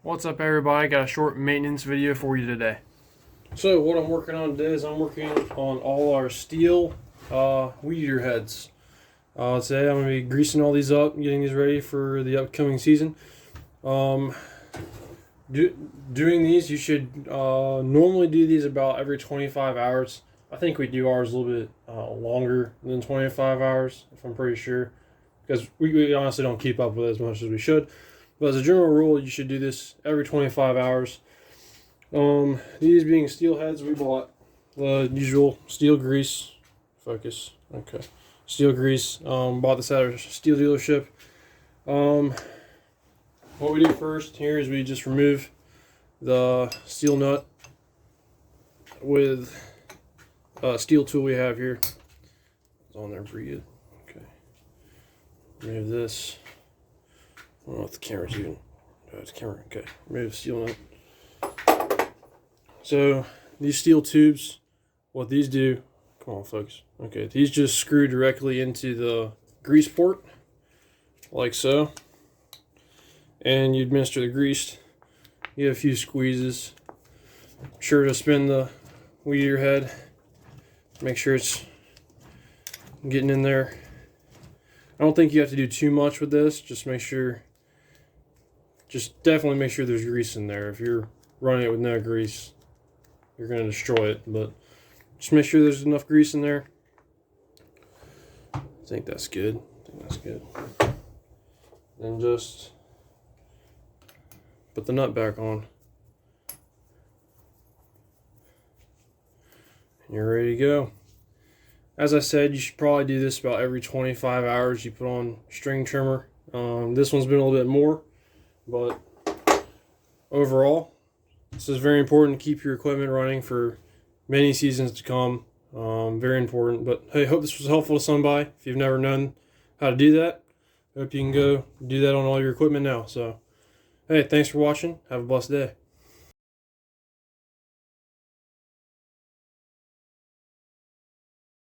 What's up, everybody? Got a short maintenance video for you today. So what I'm working on today is I'm working on all our STIHL weed eater heads. Today I'm going to be greasing all these up and getting these ready for the upcoming season. Doing these, you should normally do these about every 25 hours. I think we do ours a little bit longer than 25 hours, if I'm pretty sure, because we honestly don't keep up with it as much as we should. But as a general rule, you should do this every 25 hours. These being steel heads, we bought the usual steel grease. Focus. Okay. Steel grease. Bought this at a steel dealership. What we do first here is we just remove the steel nut with a steel tool we have here. It's on there pretty good. Okay. Remove this. I don't know if the camera's even. It's camera. Okay. Remove the steel nut. So these steel tubes, what these do, come on, focus. Okay, these just screw directly into the grease port, like so. And you administer the grease. You have a few squeezes. Sure to spin the weed eater head. Make sure it's getting in there. I don't think you have to do too much with this. Just make sure. Just definitely make sure there's grease in there. If you're running it with no grease, you're going to destroy it. But just make sure there's enough grease in there. I think that's good. Then just put the nut back on. And you're ready to go. As I said, you should probably do this about every 25 hours. You put on string trimmer. This one's been a little bit more. But overall, this is very important to keep your equipment running for many seasons to come. Very important. But hey, hope this was helpful to somebody. If you've never known how to do that, I hope you can go do that on all your equipment now. So, hey, thanks for watching. Have a blessed day.